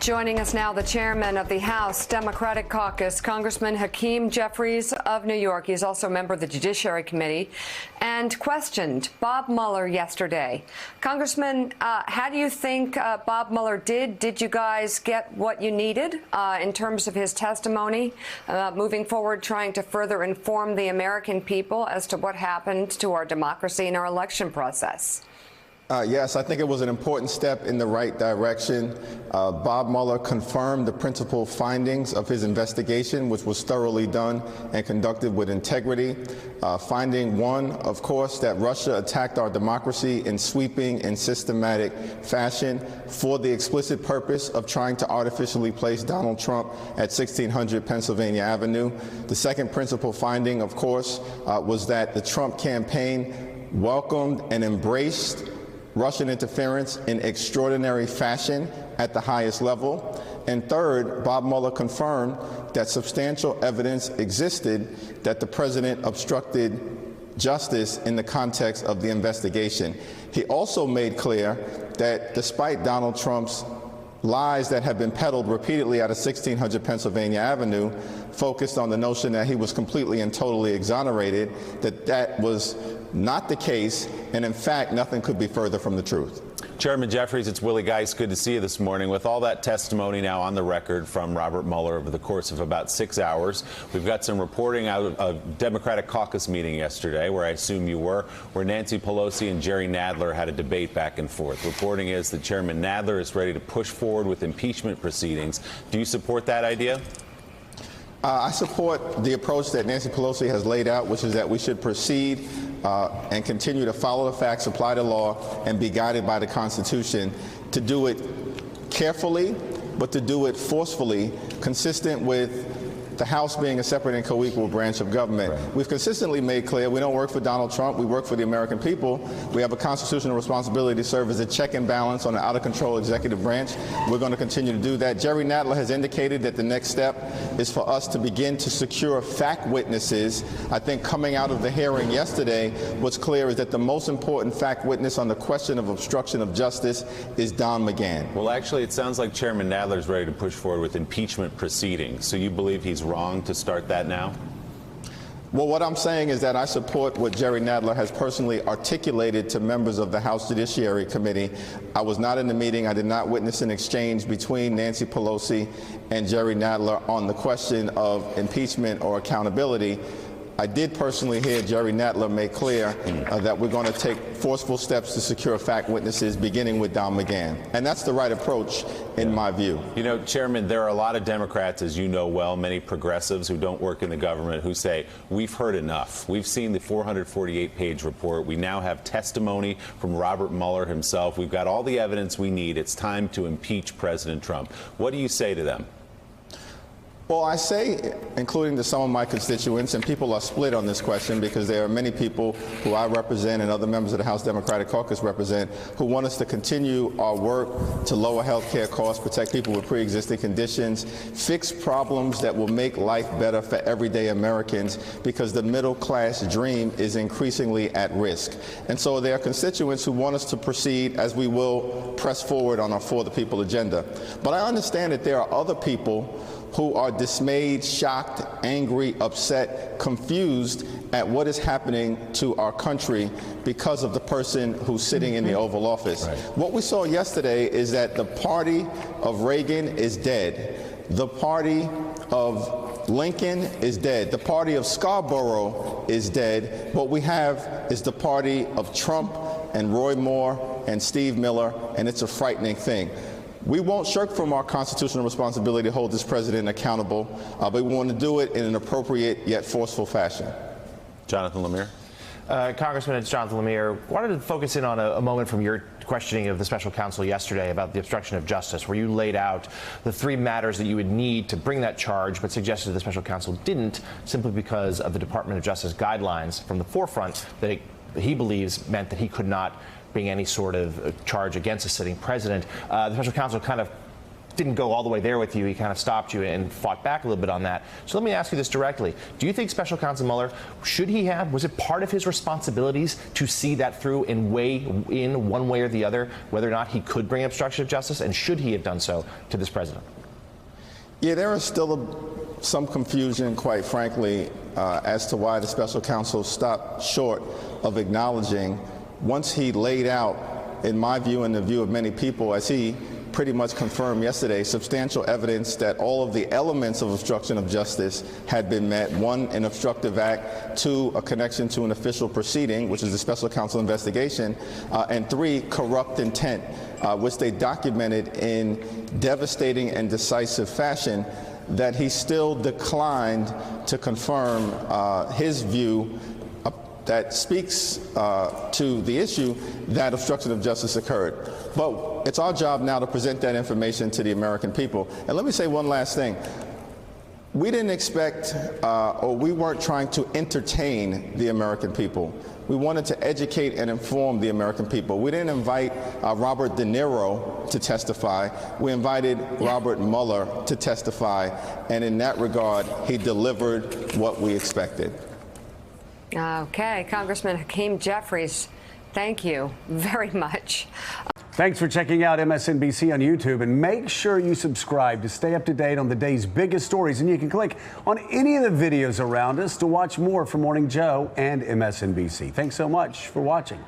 Joining us now, the chairman of the House Democratic Caucus, Congressman Hakeem Jeffries of New York. He's also a member of the Judiciary Committee and questioned Bob Mueller yesterday. Congressman, how do you think Bob Mueller did? Did you guys get what you needed in terms of his testimony moving forward, trying to further inform the American people as to what happened to our democracy and our election process? Yes, I think it was an important step in the right direction. Bob Mueller confirmed the principal findings of his investigation, which was thoroughly done and conducted with integrity. Finding one, of course, that Russia attacked our democracy in sweeping and systematic fashion for the explicit purpose of trying to artificially place Donald Trump at 1600 Pennsylvania Avenue. The second principal finding, of course, was that the Trump campaign welcomed and embraced Russian interference in extraordinary fashion at the highest level. And third, Bob Mueller confirmed that substantial evidence existed that the president obstructed justice in the context of the investigation. He also made clear that despite Donald Trump's lies that have been peddled repeatedly out of 1600 Pennsylvania Avenue, focused on the notion that he was completely and totally exonerated, that was not the case, and in fact, nothing could be further from the truth. Chairman Jeffries, it's Willie Geist. Good to see you this morning. With all that testimony now on the record from Robert Mueller over the course of about 6 hours, we've got some reporting out of a Democratic caucus meeting yesterday, where I assume you were, where Nancy Pelosi and Jerry Nadler had a debate back and forth. Reporting is that Chairman Nadler is ready to push forward with impeachment proceedings. Do you support that idea? I support the approach that Nancy Pelosi has laid out, which is that we should proceed and continue to follow the facts, apply the law, and be guided by the Constitution, to do it carefully, but to do it forcefully, consistent with the House being a separate and co-equal branch of government. Right. We've consistently made clear we don't work for Donald Trump, we work for the American people. We have a constitutional responsibility to serve as a check and balance on the out-of-control executive branch. We're going to continue to do that. Jerry Nadler has indicated that the next step is for us to begin to secure fact witnesses. I think coming out of the hearing yesterday, what's clear is that the most important fact witness on the question of obstruction of justice is Don McGahn. Well, actually, it sounds like Chairman Nadler is ready to push forward with impeachment proceedings. So you believe he's wrong to start that now? Well, what I'm saying is that I support what Jerry Nadler has personally articulated to members of the House Judiciary Committee. I was not in the meeting. I did not witness an exchange between Nancy Pelosi and Jerry Nadler on the question of impeachment or accountability. I did personally hear Jerry Nadler make clear that we're going to take forceful steps to secure fact witnesses, beginning with Don McGahn. And that's the right approach, in my view. You know, Chairman, there are a lot of Democrats, as you know well, many progressives who don't work in the government, who say, we've heard enough. We've seen the 448-page report. We now have testimony from Robert Mueller himself. We've got all the evidence we need. It's time to impeach President Trump. What do you say to them? Well, I say, including to some of my constituents, and people are split on this question because there are many people who I represent and other members of the House Democratic Caucus represent who want us to continue our work to lower health care costs, protect people with pre-existing conditions, fix problems that will make life better for everyday Americans, because the middle class dream is increasingly at risk. And so there are constituents who want us to proceed, as we will press forward on our For the People agenda. But I understand that there are other people who are dismayed, shocked, angry, upset, confused at what is happening to our country because of the person who's sitting in the Oval Office. Right. What we saw yesterday is that the party of Reagan is dead. The party of Lincoln is dead. The party of Scarborough is dead. What we have is the party of Trump and Roy Moore and Steve Miller, and it's a frightening thing. We won't shirk from our constitutional responsibility to hold this president accountable, but we want to do it in an appropriate yet forceful fashion. Jonathan Lemire. Congressman, it's Jonathan Lemire. Wanted to focus in on a moment from your questioning of the special counsel yesterday about the obstruction of justice, where you laid out the three matters that you would need to bring that charge, but suggested the special counsel didn't, simply because of the Department of Justice guidelines from the forefront that he believes meant that he could not bring any sort of charge against a sitting president. The special counsel kind of didn't go all the way there with you. He kind of stopped you and fought back a little bit on that. So let me ask you this directly. Do you think Special Counsel Mueller, was it part of his responsibilities to see that through and weigh in one way or the other whether or not he could bring obstruction of justice, and should he have done so to this president? Yeah, there is still some confusion, quite frankly, as to why the special counsel stopped short of acknowledging, once he laid out, in my view and the view of many people, as he pretty much confirmed yesterday, substantial evidence that all of the elements of obstruction of justice had been met. One, an obstructive act. Two, a connection to an official proceeding, which is the special counsel investigation. And three, corrupt intent, which they documented in devastating and decisive fashion, that he still declined to confirm his view that speaks to the issue that obstruction of justice occurred. But it's our job now to present that information to the American people. And let me say one last thing. We didn't expect, or we weren't trying to entertain the American people. We wanted to educate and inform the American people. We didn't invite Robert De Niro to testify. We invited Robert Mueller to testify. And in that regard, he delivered what we expected. Okay, Congressman Hakeem Jeffries, thank you very much. Thanks for checking out MSNBC on YouTube, and make sure you subscribe to stay up to date on the day's biggest stories. And you can click on any of the videos around us to watch more from Morning Joe and MSNBC. Thanks so much for watching.